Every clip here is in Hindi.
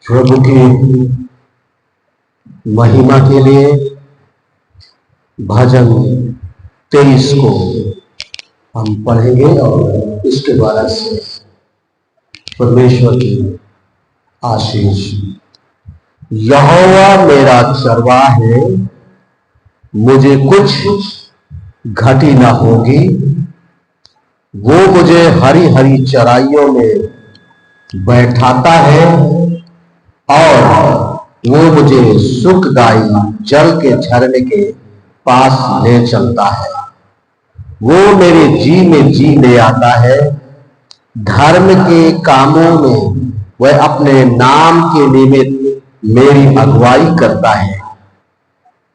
प्रभु की महिमा के लिए भजन 23 को हम पढ़ेंगे और इसके द्वारा से परमेश्वर की आशीष। यहोवा मेरा चरवाहा है, मुझे कुछ घटी न होगी। वो मुझे हरी हरी चराइयों में बैठाता है और वो मुझे सुखदाई जल के झरने के पास ले चलता है। वो मेरे जी में जी ले आता है। धर्म के कामों में वह अपने नाम के निमित्त मेरी अगुवाई करता है।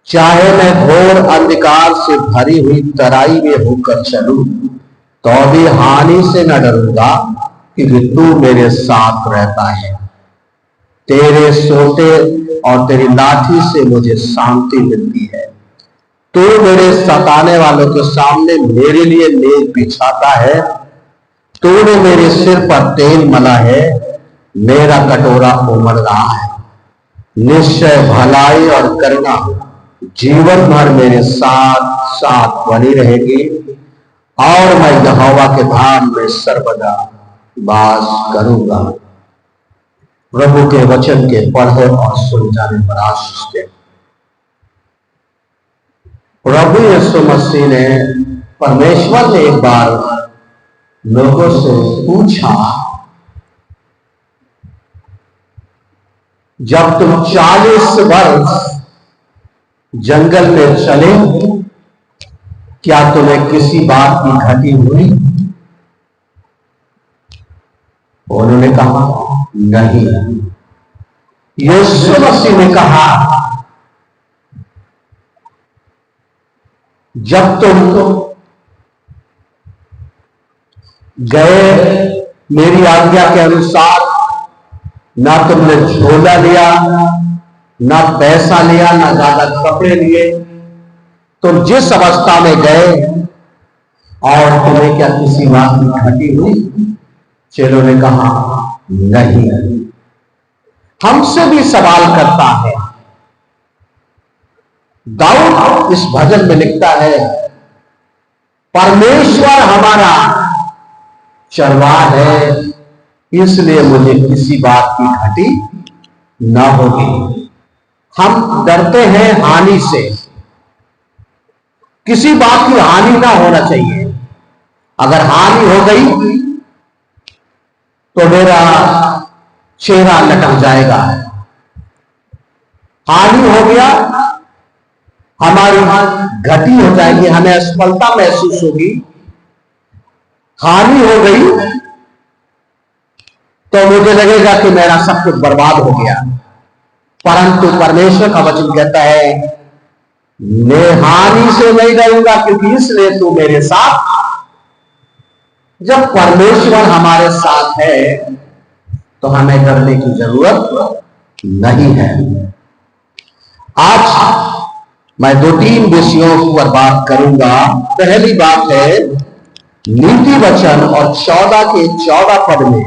चाहे मैं घोर अंधकार से भरी हुई तराई में होकर चलूं, तो भी हानि से न डरूंगा, क्योंकि तू मेरे साथ रहता है। तेरे सोते और तेरी लाठी से मुझे शांति मिलती है। तू मेरे सताने वालों के सामने मेरे लिए मेज बिछाता है। तूने मेरे सिर पर तेल मला है, मेरा कटोरा उमड़ रहा है। निश्चय भलाई और करुणा जीवन भर मेरे साथ साथ बनी रहेगी और मैं यहोवा के धाम में सर्वदा वास करूंगा। प्रभु के वचन के पढ़े और सुन जाने पर आशीष दे। प्रभु यीशु मसीह ने, परमेश्वर ने एक बार लोगों से पूछा, जब तुम 40 वर्ष जंगल में चले, क्या तुम्हें किसी बात की घटी हुई? उन्होंने कहा नहीं। यीशु मसीह ने कहा, जब तुम गए मेरी आज्ञा के अनुसार, ना तुमने झोला लिया, ना पैसा लिया, ना ज्यादा कपड़े लिए, तुम जिस अवस्था में गए और तुम्हें क्या किसी बात की घटी हुई? चेलों ने कहा नहीं। हमसे भी सवाल करता है। दाऊद इस भजन में लिखता है, परमेश्वर हमारा चरवाहा है, इसलिए मुझे किसी बात की घटी न होगी। हम डरते हैं हानि से। किसी बात की हानि ना होना चाहिए। अगर हानि हो गई तो मेरा चेहरा लटक जाएगा। हानि हो गया, हमारी गति हो जाएगी, हमें असफलता महसूस होगी। हानि हो गई तो मुझे लगेगा कि मेरा सब कुछ बर्बाद हो गया। परंतु परमेश्वर का वचन कहता है, मैं हानि से नहीं डरूंगा, क्योंकि इसलिए तू मेरे साथ। जब परमेश्वर हमारे साथ है तो हमें डरने की जरूरत नहीं है। आज मैं 2-3 विषयों पर बात करूंगा। पहली बात है, नीति वचन और 14 के 14 पद में,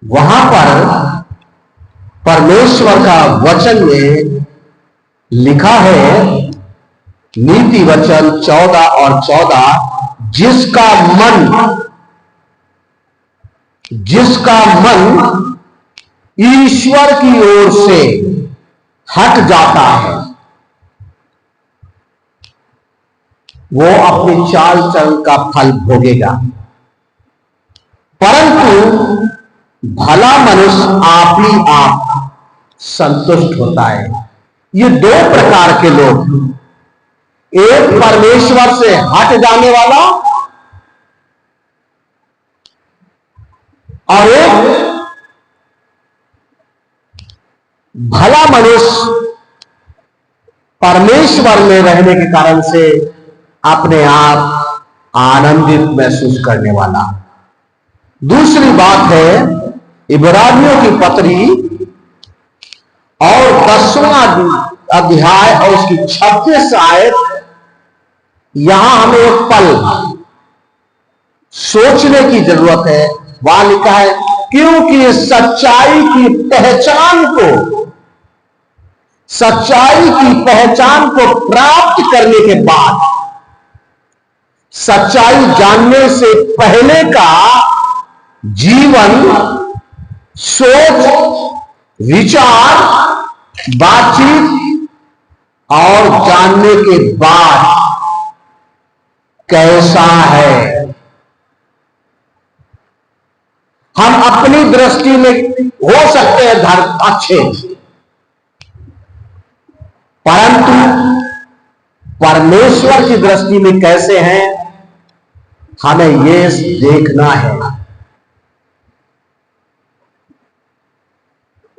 वहां पर परमेश्वर का वचन में लिखा है, नीति वचन 14 और 14, जिसका मन ईश्वर की ओर से हट जाता है, वो अपनी चाल चलन का फल भोगेगा। परंतु भला मनुष्य आप ही आप संतुष्ट होता है। ये 2 प्रकार के लोग, एक परमेश्वर से हट जाने वाला और एक भला मनुष्य परमेश्वर में रहने के कारण से अपने आप आनंदित महसूस करने वाला। दूसरी बात है, इब्रानियों की पत्री और 10वां अध्याय और उसकी 26 आयत, यहां हमें एक पल सोचने की जरूरत है। वहां लिखा है, क्योंकि सच्चाई की पहचान को प्राप्त करने के बाद, सच्चाई जानने से पहले का जीवन, सोच, विचार, बातचीत और जानने के बाद कैसा है, हम अपनी दृष्टि में हो सकते हैं अच्छे, परंतु परमेश्वर की दृष्टि में कैसे हैं, हमें यह देखना है।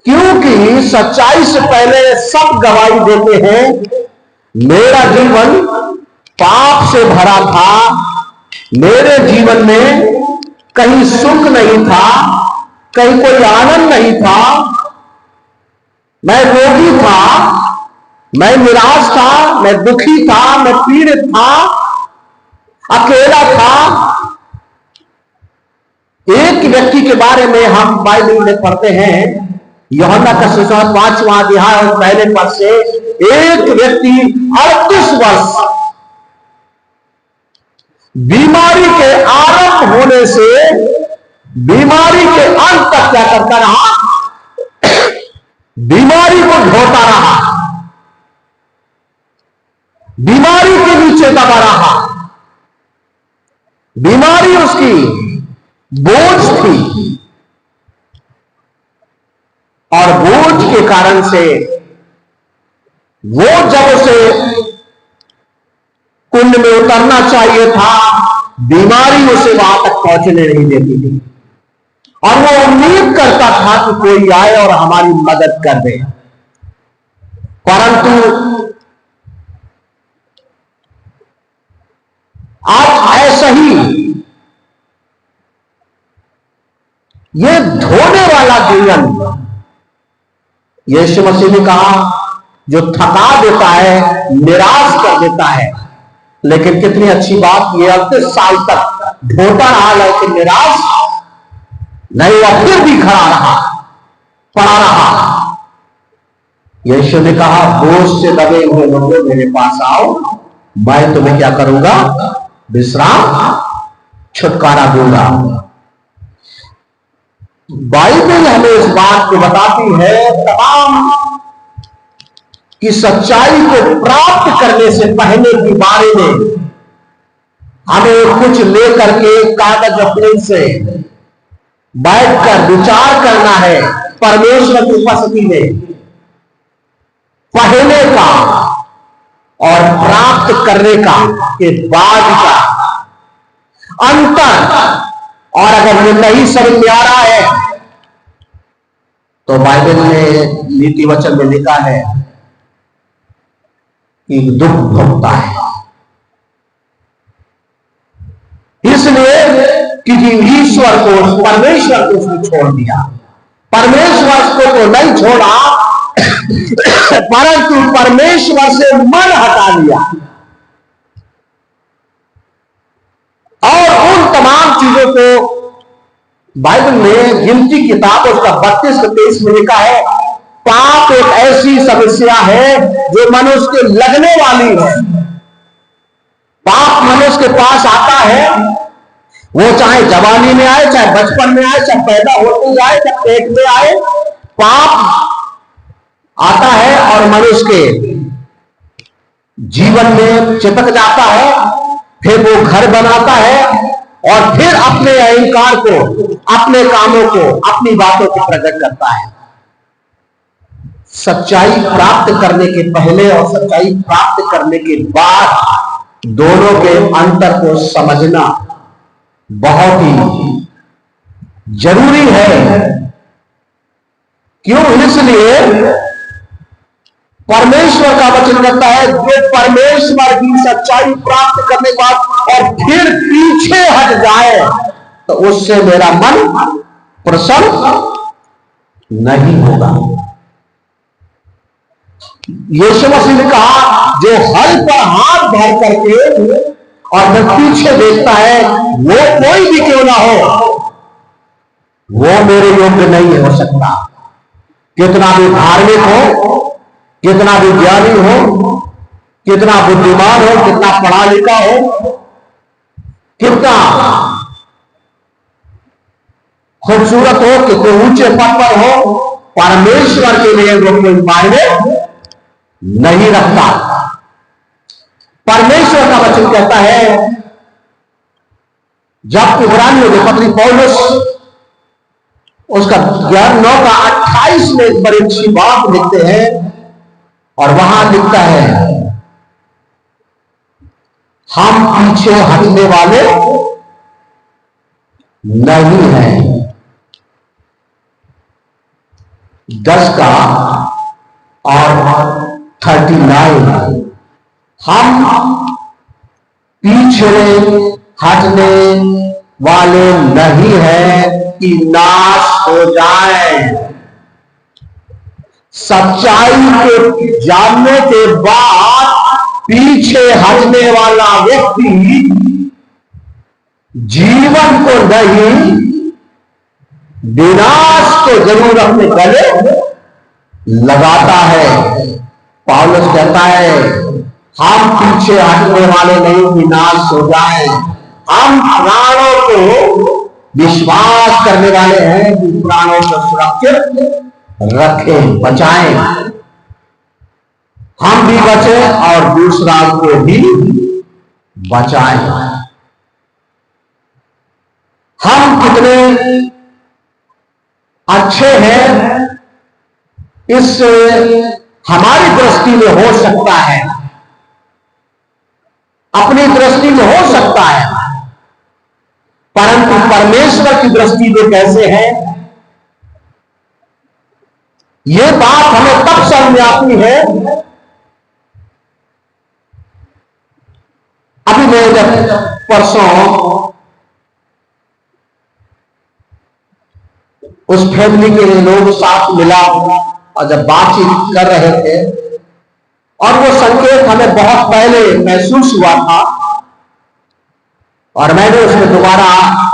क्योंकि सच्चाई से पहले सब गवाही देते हैं, मेरा जीवन पाप से भरा था, मेरे जीवन में कहीं सुख नहीं था, कहीं कोई आनंद नहीं था, मैं रोगी था, मैं निराश था, मैं दुखी था, मैं पीड़ित था, अकेला था। एक व्यक्ति के बारे में हम बाइबल में पढ़ते हैं, यूहन्ना का सुसमाचार 5वां अध्याय और पहले पद से, एक व्यक्ति 38 वर्ष बीमारी के आरंभ होने से बीमारी के अंत तक क्या करता रहा, बीमारी को ढोता रहा, बीमारी के नीचे दबा रहा, बीमारी उसकी बोझ थी और बोझ के कारण से वो जब उसे कुंड में उतरना चाहिए था, बीमारी उसे वहां तक पहुंचने नहीं देती थी और वो उम्मीद करता था कि कोई आए और हमारी मदद कर दे, परंतु आज ऐसा ही ये धोने वाला जीवन यीशु मसीह ने कहा, जो थका देता है, निराश कर देता है। लेकिन कितनी अच्छी बात, ये 38 साल तक ढोता रहा लेकिन निराश नहीं हुआ, फिर भी खड़ा रहा, पड़ा रहा। यीशु ने कहा, बोझ से दबे हुए लोगों मेरे पास आओ, मैं तुम्हें क्या करूंगा, विश्राम, छुटकारा दूंगा। बाइबल हमें इस बात को बताती है तमाम कि सच्चाई को प्राप्त करने से पहले के बारे में हमें कुछ लेकर के कागज अपने से बैठकर विचार करना है, परमेश्वर की उपस्थिति में पहले का और प्राप्त करने का के बाद का अंतर। और अगर ये नहीं समझ में आ रहा है तो बाइबल में नीति वचन में लिखा है कि दुख भोगता है, इसलिए क्योंकि ईश्वर को, परमेश्वर को उसने छोड़ दिया। परमेश्वर को तो नहीं छोड़ा परंतु परमेश्वर से मन हटा लिया और उन तमाम चीजों को बाइबल में गिनती किताब उसका 32-23 में लिखा है। पाप एक ऐसी समस्या है जो मनुष्य के लगने वाली है। पाप मनुष्य के पास आता है, वो चाहे जवानी में आए, चाहे बचपन में आए, चाहे पैदा होते जाए, चाहे पेट में आए, पाप आता है और मनुष्य के जीवन में चिपक जाता है। फिर वो घर बनाता है और फिर अपने अहंकार को, अपने कामों को, अपनी बातों को प्रकट करता है। सच्चाई प्राप्त करने के पहले और सच्चाई प्राप्त करने के बाद दोनों के अंतर को समझना बहुत ही जरूरी है। क्यों? इसलिए परमेश्वर का वचन कहता है, जो परमेश्वर की सच्चाई प्राप्त करने के बाद और फिर पीछे हट जाए तो उससे मेरा मन प्रसन्न नहीं होगा। यीशु मसीह ने कहा, जो हल पर हाथ धर करके और मैं पीछे देखता है, वो कोई भी क्यों ना हो, वो मेरे योग्य नहीं हो सकता। कितना भी धार्मिक हो, कितना भी ज्ञानी हो, कितना बुद्धिमान हो, कितना पढ़ा लिखा हो, कितना खूबसूरत हो, कितने ऊंचे पद पर हो, परमेश्वर के लिए वो कोई मायने नहीं रखता। परमेश्वर का वचन कहता है, जब इब्रानियों के पत्री पौलुस उसका 9:28 में एक बड़ी अच्छी बात लिखते हैं, और वहां लिखता है, हम पीछे हटने वाले नहीं हैं। 10 का और 39, हम पीछे हटने वाले नहीं हैं कि नाश हो जाएं। सच्चाई को जानने के बाद पीछे हटने वाला व्यक्ति जीवन को नहीं, विनाश को जरूर अपने गले लगाता है। पौलुस कहता है, हम पीछे हटने वाले नहीं कि नाश हो जाएं। हम प्राणों को विश्वास करने वाले हैं कि प्राणों को सुरक्षित रखें, बचाएं, हम भी बचे और दूसरा को भी बचाएं। हम कितने अच्छे हैं, इस हमारी दृष्टि में हो सकता है, अपनी दृष्टि में हो सकता है, परंतु परमेश्वर की दृष्टि में कैसे है, ये बात हमें तब समझ में आती है। अभी मैं जब परसों उस फैमिली के लोग साथ मिला और जब बातचीत कर रहे थे, और वो संकेत हमें बहुत पहले महसूस हुआ था, और मैंने उसमें दोबारा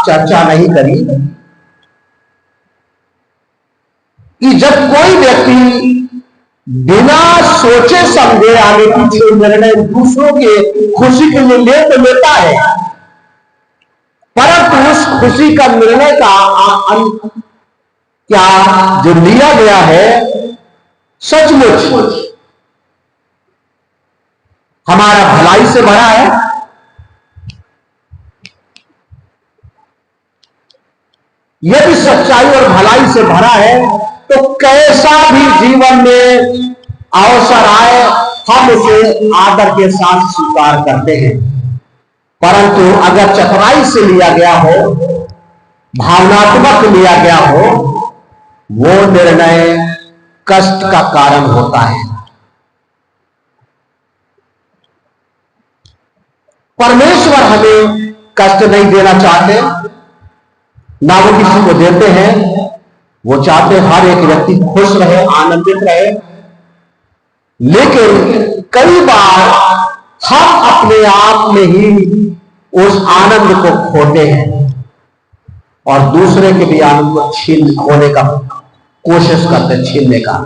चर्चा नहीं करी, कि जब कोई व्यक्ति बिना सोचे समझे आगे पीछे निर्णय दूसरों के खुशी के लिए तो लेता है, परंतु उस खुशी का निर्णय का क्या जो लिया गया है सचमुच हमारा भलाई से भरा है, यदि सच्चाई और भलाई से भरा है तो कैसा भी जीवन में अवसर आए हम उसे आदर के साथ स्वीकार करते हैं। परंतु अगर चतुराई से लिया गया हो, भावनात्मक लिया गया हो, वो निर्णय कष्ट का कारण होता है। परमेश्वर हमें कष्ट नहीं देना चाहते, ना वो किसी को देते हैं। वो चाहते हर एक व्यक्ति खुश रहे, आनंदित रहे, लेकिन कई बार हम अपने आप में ही उस आनंद को खोते हैं और दूसरे के भी आनंद को छीन होने का कोशिश करते, छीनने का।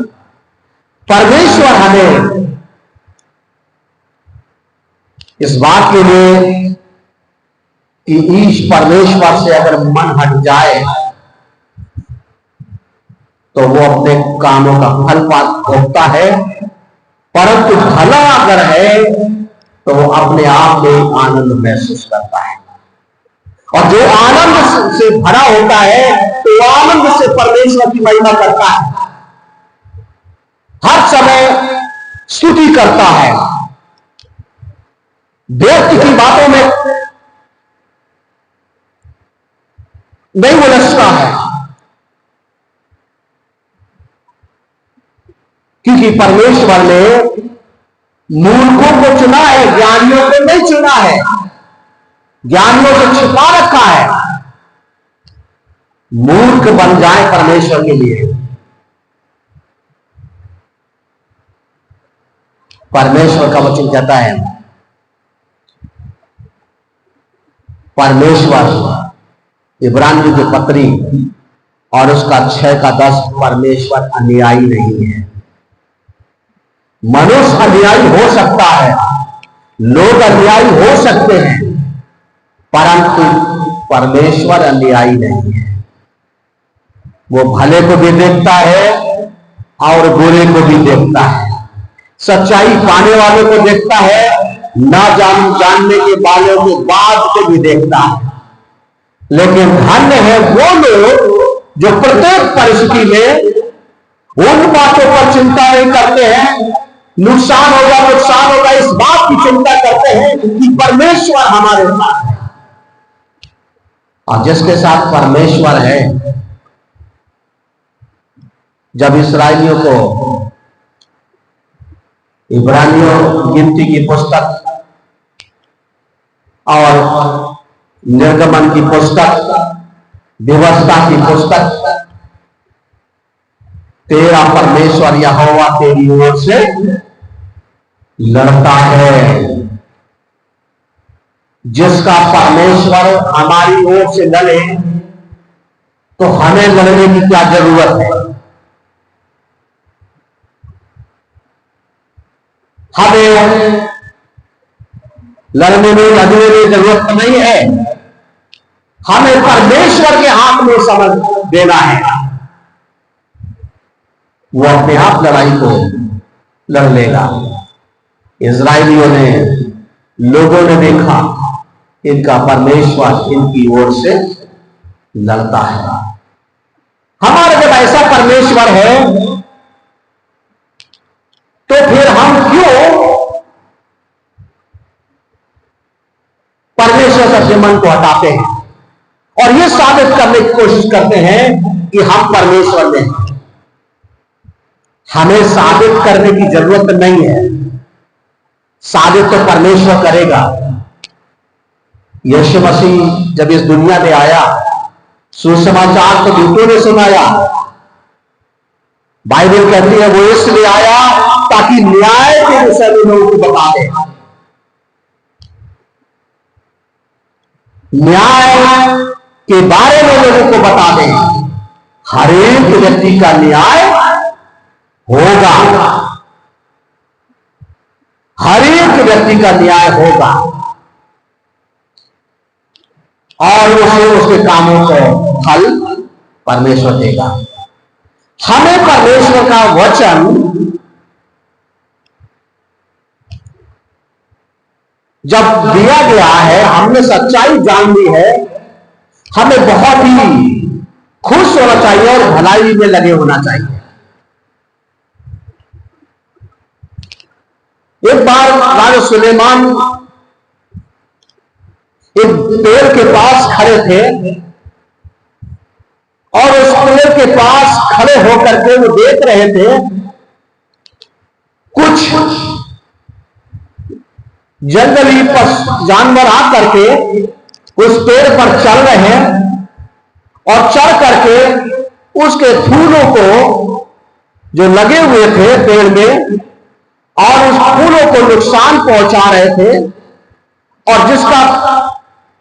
परमेश्वर हमें इस बात के लिए कि ईश परमेश्वर से अगर मन हट जाए तो वो अपने कामों का फल भोगता है, परंतु भला अगर है तो वो अपने आप में आनंद महसूस करता है। और जो आनंद से भरा होता है तो आनंद से परमेश्वर की महिमा करता है, हर समय स्तुति करता है, व्यक्ति की बातों में नहीं उलझता है, क्योंकि परमेश्वर ने मूर्खों को चुना है, ज्ञानियों को नहीं चुना है। ज्ञानियों को छिपा रखा है, मूर्ख बन जाए परमेश्वर के लिए। परमेश्वर का वचन कहता है, परमेश्वर इब्रानियों के पत्री और उसका 6 का 10 परमेश्वर अन्यायी नहीं है। मनुष्य अन्यायी हो सकता है, लोग अन्यायी हो सकते हैं, परंतु परमेश्वर अन्यायी नहीं है। वो भले को भी देखता है और बुरे को भी देखता है, सच्चाई पाने वालों को देखता है, ना जानने के वालों के बाद को भी देखता है। लेकिन धन्य है वो लोग जो प्रत्येक परिस्थिति में उन बातों पर चिंता नहीं करते हैं, नुकसान होगा इस बात की चिंता करते हैं कि परमेश्वर हमारे साथ है। और जिसके साथ परमेश्वर है, जब इस्राएलियों को इब्रानियों गिनती की पुस्तक और निर्गमन की पुस्तक, व्यवस्था की पुस्तक, तेरा परमेश्वर यहोवा तेरी ओर से लड़ता है। जिसका परमेश्वर हमारी ओर से लड़े तो हमें लड़ने की क्या जरूरत है? हमें लड़ने में लड़ने की जरूरत नहीं है। हमें परमेश्वर के हाथ में समझ देना है, वो अपने आप लड़ाई को लड़ लेगा। इस्राएलियों ने, लोगों ने देखा इनका परमेश्वर इनकी ओर से लड़ता है। हमारा जब ऐसा परमेश्वर है तो फिर हम क्यों परमेश्वर से अपने मन को हटाते हैं और यह साबित करने की कोशिश करते हैं कि हम परमेश्वर में हैं? हमें साबित करने की जरूरत नहीं है, साबित तो परमेश्वर करेगा। यीशु मसीह जब इस दुनिया में आया, सुसमाचार तो दूतों ने सुनाया। बाइबल कहती है वो इसलिए आया ताकि न्याय के विषय में लोगों को बता दे। न्याय के बारे में लोगों को बता दे। हर एक व्यक्ति का न्याय होगा, हर एक व्यक्ति का न्याय होगा और उसे उसके कामों को फल परमेश्वर देगा। हमें परमेश्वर का वचन जब दिया गया है, हमने सच्चाई जान ली है, हमें बहुत ही खुश होना चाहिए और भलाई में लगे होना चाहिए। एक बार राजा सुलेमान एक पेड़ के पास खड़े थे और उस पेड़ के पास खड़े होकर के वो देख रहे थे कुछ जंगली जानवर आकर के उस पेड़ पर चल रहे हैं और चढ़ करके उसके फूलों को जो लगे हुए थे पेड़ में और उस फूलों को नुकसान पहुंचा रहे थे और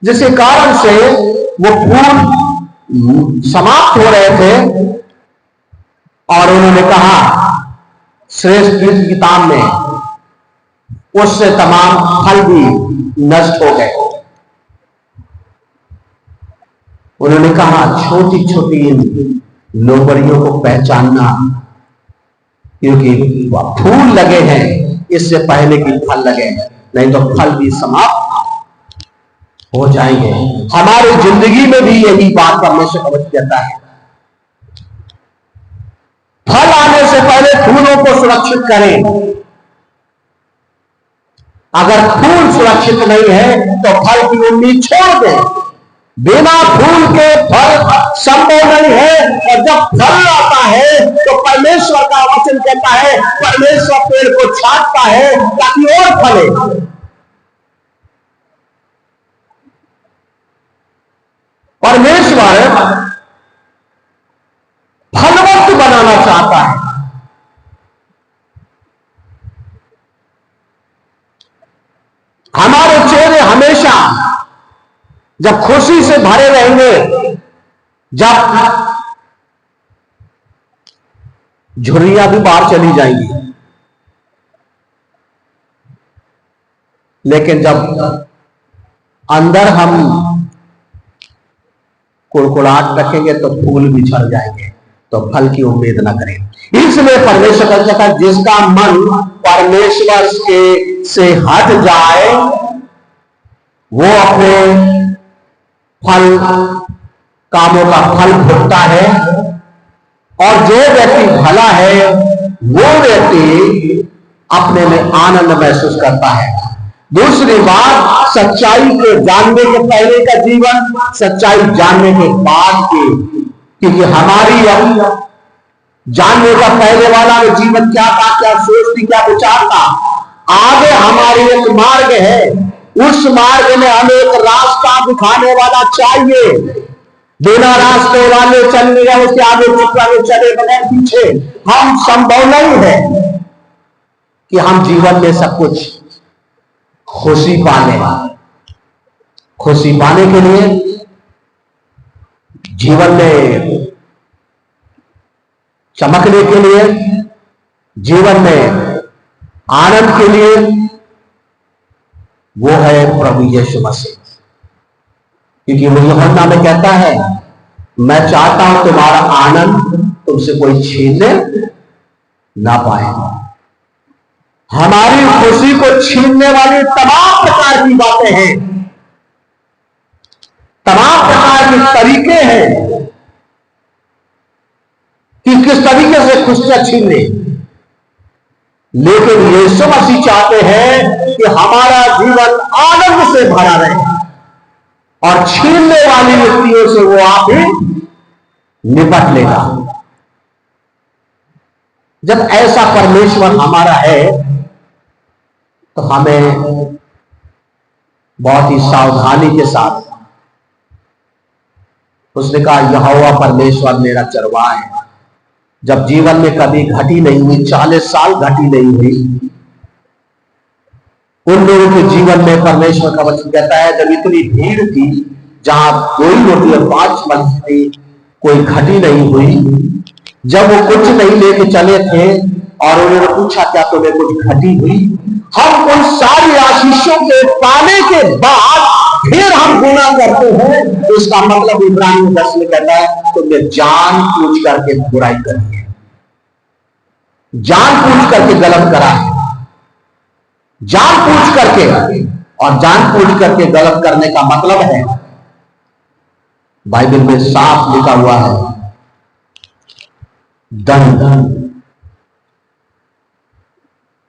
जिसके कारण से वो फूल समाप्त हो रहे थे। और उन्होंने कहा श्रेष्ठ गीत की किताब में उससे तमाम फल भी नष्ट हो गए। उन्होंने कहा छोटी छोटी इन लोमड़ियों को पहचानना, क्योंकि फूल लगे हैं इससे पहले कि फल लगे, नहीं तो फल भी समाप्त हो जाएंगे। हमारी जिंदगी में भी यही बात परमेश्वर समझ देता है। फल आने से पहले फूलों को सुरक्षित करें। अगर फूल सुरक्षित नहीं है तो फल की उम्मीद छोड़ दें। बिना फूल के फल संभव नहीं है। और जब फल आता है तो परमेश्वर का वचन कहता है परमेश्वर पेड़ को छांटता है ताकि और फले। परमेश्वर फलवंत बनाना चाहता है। हमारे चेहरे हमेशा जब खुशी से भरे रहेंगे, जब झुर्रियां भी बाहर चली जाएंगी, लेकिन जब अंदर हम कुड़कुड़ाहट रखेंगे तो फूल भी झड़ जाएंगे, तो फल की उम्मीद न करें। इसलिए परमेश्वर कहता है जिसका मन परमेश्वर के से हट जाए वो अपने फल कामों का फल भोगता है, और जो व्यक्ति भला है वो व्यक्ति अपने में आनंद महसूस करता है। दूसरी बात, सच्चाई के जानने के पहले का जीवन, सच्चाई जानने के बाद के, क्योंकि हमारी जानने का पहले वाला जीवन क्या था, क्या सोच थी, क्या विचार था, आगे हमारी एक मार्ग है, उस मार्ग में हमें एक रास्ता दिखाने वाला चाहिए। बिना रास्ते वाले चलने या उसके आगे चले बगैर पीछे हम संभव नहीं है कि हम जीवन में सब कुछ खुशी पाने। खुशी पाने के लिए, जीवन में चमकने के लिए, जीवन में आनंद के लिए, वो है प्रभु यीशु मसीह। क्योंकि वो यूहन्ना में कहता है, मैं चाहता हूं तुम्हारा आनंद तुमसे कोई छीनने ना पाए। हमारी खुशी को छीनने वाली तमाम प्रकार की बातें हैं, तमाम प्रकार के तरीके हैं कि किस तरीके से खुशियां छीन ले। लेकिन यीशु मसीह चाहते हैं कि हमारा जीवन आनंद से भरा रहे, और छीनने वाली व्यक्तियों से वो आप ही निपट लेगा। जब ऐसा परमेश्वर हमारा है तो हमें बहुत ही सावधानी के साथ, उसने कहा यहोवा परमेश्वर मेरा चरवाहा है। जब जीवन में कभी घटी नहीं हुई, 40 साल घटी नहीं हुई, उन लोगों के जीवन में परमेश्वर का वचन कहता है जब इतनी भीड़ थी, जहां 2 रोटी और 5 मछली थी, कोई घटी नहीं हुई, जब वो कुछ नहीं लेके चले थे और उन्होंने पूछा क्या तुम्हें कुछ घटी हुई, हम उन सारी आशीषों के पाने के बाद फिर हम गुनाह करते हैं, तो इसका मतलब इब्रानियों 10 में कहता है तुमने जान पूछ करके बुराई करी है, जान पूछ करके गलत करा है, जान पूछ करके। और जान पूछ करके गलत करने का मतलब है, बाइबल में साफ लिखा हुआ है, दंड।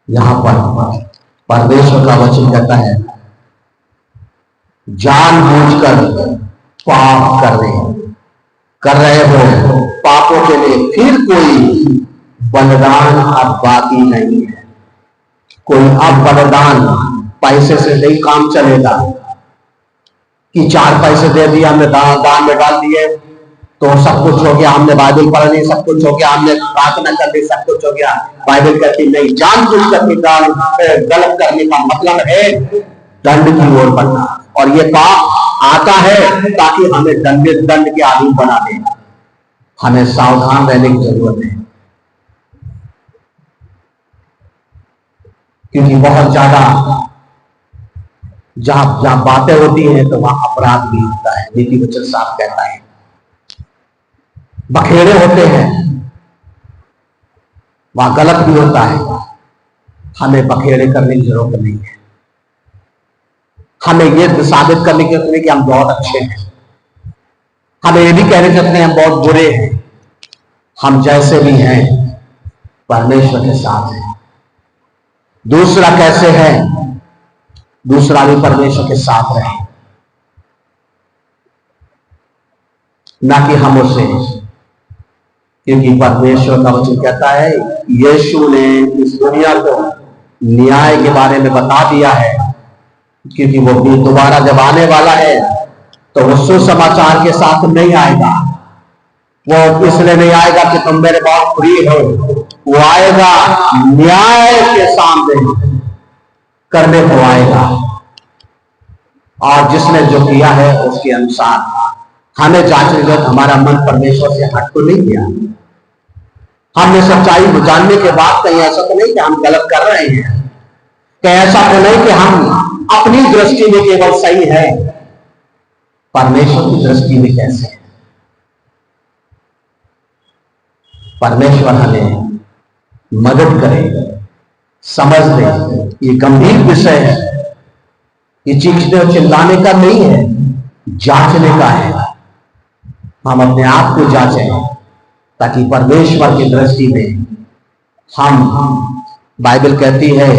यहां पर परमेश्वर का वचन कहता है जानबूझकर पाप कर रहे हो पापों के लिए फिर कोई बलिदान अब बाकी नहीं है। कोई अब बलिदान पैसे से नहीं काम चलेगा कि 4 पैसे दे दिए हमने दान में डाल दिए तो सब कुछ हो गया, हमने बाइबल पढ़ ली, सब कुछ हो गया, हमने प्रार्थना कर ली, सब कुछ हो गया। बाइबल कहती नहीं, जानबूझ करके गलत करने का मतलब है दंड की ओर बढ़ना, और ये पाप आता है ताकि हमें दंड के अधीन बना दे। हमें सावधान रहने की जरूरत है, क्योंकि बहुत ज्यादा जहां बातें होती हैं तो वहां अपराध भी होता है। नीति वचन साफ कहता है बखेड़े होते हैं, वहां गलत भी होता है। हमें बखेड़े करने की जरूरत नहीं है, हमें यह साबित करने के लिए कि हम बहुत अच्छे हैं, हमें यह भी कहने सकते हैं हम बहुत बुरे हैं। हम जैसे भी हैं परमेश्वर के साथ हैं। दूसरा कैसे है, दूसरा भी परमेश्वर के साथ रहे, ना कि हम उसे। क्योंकि परमेश्वर का वचन कहता है यीशु ने इस दुनिया को न्याय के बारे में बता दिया है, क्योंकि वो भी दोबारा जब आने वाला है तो वो सुसमाचार के साथ नहीं आएगा। वो इसलिए नहीं आएगा कि तुम मेरे बहुत प्रिय हो, वो आएगा न्याय के सामने करने को आएगा, और जिसने जो किया है उसके अनुसार हमें जांचने जरूरत। हमारा मन परमेश्वर से हट तो नहीं गया, हमने सच्चाई को जानने के बाद कहीं ऐसा तो नहीं कि हम गलत कर रहे हैं, कहीं ऐसा तो नहीं कि हम अपनी दृष्टि में केवल सही है, परमेश्वर की दृष्टि में कैसे है। परमेश्वर हमें मदद करे, समझ दे। ये गंभीर विषय है, ये चीखने और चिल्लाने का नहीं है, जांचने का है। हम अपने आप को जांचें ताकि परमेश्वर की दृष्टि में हम, बाइबल कहती है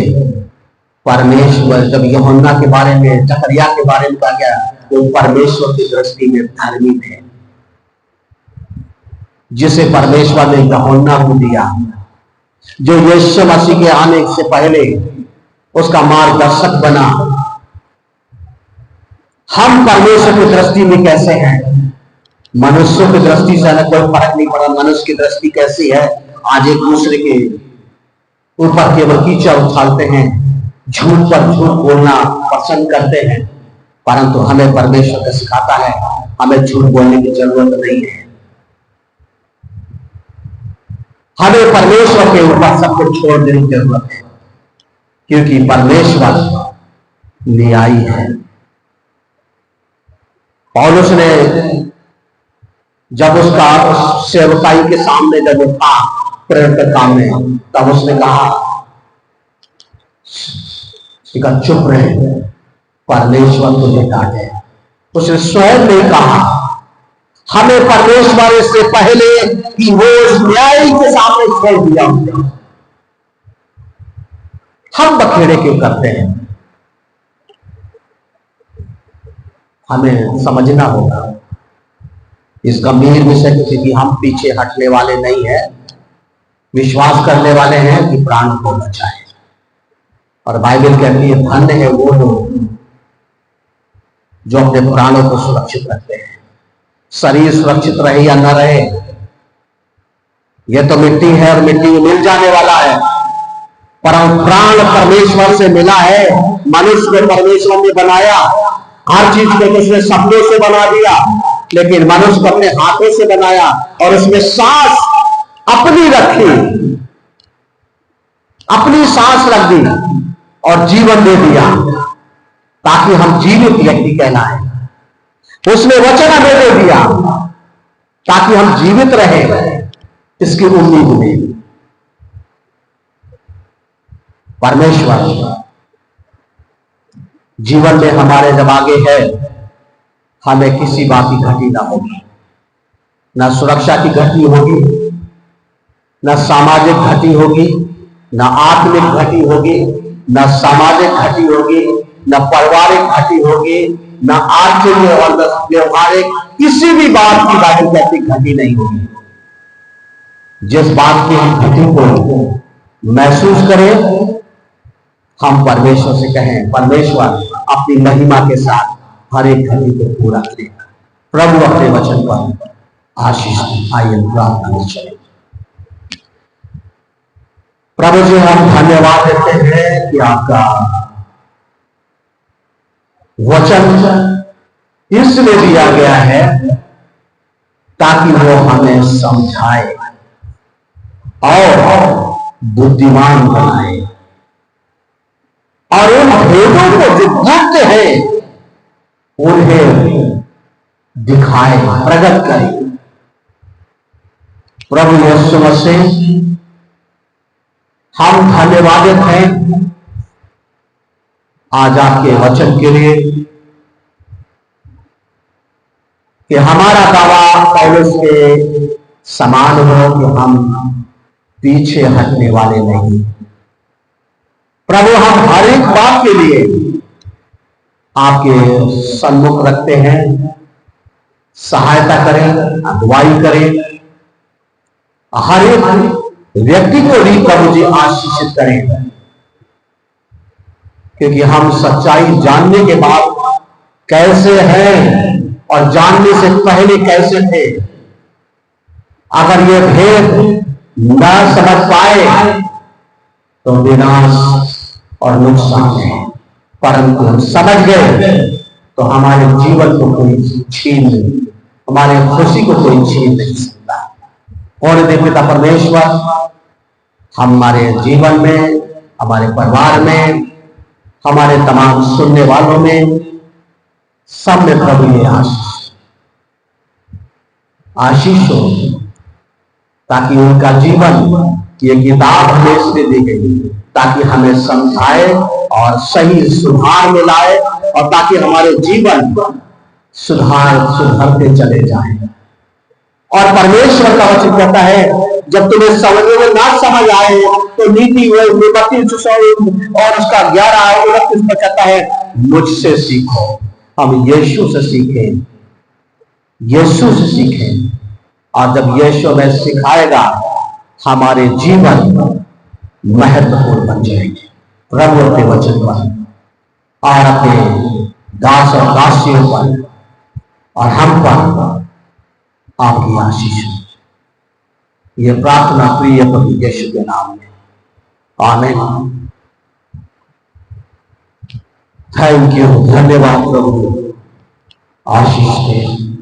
परमेश्वर, जब यूहन्ना के बारे में, जकरिया के बारे में कहा गया, वो परमेश्वर की दृष्टि में धार्मिक है, जिसे परमेश्वर ने यूहन्ना को दिया, जो यीशु मसीह के आने से पहले उसका मार्गदर्शक बना। हम परमेश्वर की दृष्टि में कैसे हैं? मनुष्यों की दृष्टि से हमें कोई फर्क नहीं पड़ा। मनुष्य की दृष्टि कैसी है? आज एक दूसरे के ऊपर केवल कीचड़ उछालते हैं, झूठ पर झूठ बोलना पसंद करते हैं, परंतु हमें परमेश्वर का सिखाता है हमें झूठ बोलने की जरूरत नहीं है। हमें परमेश्वर के ऊपर सब कुछ छोड़ देने की जरूरत है, क्योंकि परमेश्वर न्यायी है। पौलुस ने जब उसका सेवकाई के सामने जब वो था प्रेरित के सामने, तब उसने कहा चुप रहे, परमेश्वर तुझे डांटे। उसने स्वयं ने कहा हमें परमेश्वर इससे पहले कि वो उस न्याय के सामने छोड़ दिया। हम बखेड़े क्यों करते हैं? हमें समझना होगा इस गंभीर विषय को, क्योंकि हम पीछे हटने वाले नहीं है, विश्वास करने वाले हैं कि प्राण को बचाए। और बाइबल कहती है धन्य है वो लोग जो अपने प्राणों को सुरक्षित रखते हैं। शरीर सुरक्षित रहे या न रहे, यह तो मिट्टी है और मिट्टी में मिल जाने वाला है, परंतु प्राण परमेश्वर से मिला है। मनुष्य को परमेश्वर ने बनाया, हर चीज को उसने शब्दों से बना दिया, लेकिन मनुष्य को अपने हाथों से बनाया और उसमें सांस अपनी रखी, अपनी सांस रख दी और जीवन दे दिया ताकि हम जीवित व्यक्ति कहलाएं। उसने वचन हमें दे दिया ताकि हम जीवित रहें, इसकी उम्मीद में। परमेश्वर जीवन में हमारे जब आगे है, हमें किसी बात की घटी ना होगी, ना सुरक्षा की घटी होगी, ना सामाजिक घटी होगी, ना आत्मिक घटी होगी, ना सामाजिक घटी होगी, ना पारिवारिक घटी होगी, ना आर्थिक और व्यवहारिक किसी भी बात की बात कहती घटी नहीं होगी। जिस बात की हम घटी को महसूस करें, हम परमेश्वर से कहें परमेश्वर अपनी महिमा के साथ हर एक घटी को पूरा करेगा। प्रभु अपने वचन पर आशीष आइए प्रार्थना में चले। प्रभु जी हम धन्यवाद देते हैं कि आपका वचन इसलिए दिया गया है ताकि वो हमें समझाए और बुद्धिमान बनाए और उन भेदों को जो गुप्त है उन्हें दिखाए, प्रकट करे। प्रभु यीशु मसीह हम धन्यवादित हैं आज आपके वचन के लिए कि हमारा दावा पौलुस के समान हो कि हम पीछे हटने वाले नहीं। प्रभु हम हर एक बात के लिए आपके सम्मुख रखते हैं, सहायता करें, अगुवाई करें, हर एक व्यक्ति को भी प्रभु जी आशीषित करें, क्योंकि हम सच्चाई जानने के बाद कैसे हैं और जानने से पहले कैसे थे, अगर ये भेद न समझ पाए तो विनाश और नुकसान है, परंतु हम समझ गए तो हमारे जीवन को कोई छीन नहीं, हमारे खुशी को कोई छीन नहीं सकता। और दे पिता परमेश्वर, हमारे जीवन में, हमारे परिवार में, हमारे तमाम सुनने वालों में, सब में प्रभु ये आशीष हो, ताकि उनका जीवन, ये किताब हमें इसलिए दी गई ताकि हमें समझाए और सही सुधार में लाए, और ताकि हमारे जीवन सुधरते चले जाएं। और परमेश्वर का वचन कहता है, जब तुम्हें समझने में ना समझ आए तो नीति 32 और उसका 11-29 में कहता है, मुझसे सीखो। हम यीशु से सीखें, यीशु से सीखें, और जब यीशु में सिखाएगा हमारे जीवन महत्वपूर्ण बन जाएंगे। प्रभु अपने वचन पर और अपने दास और दासियों पर और हम पर आपकी आशीष। ये प्रार्थना प्रिय प्रभु यीशु के नाम में, आमीन। थैंक यू, धन्यवाद प्रभु, आशीष दे।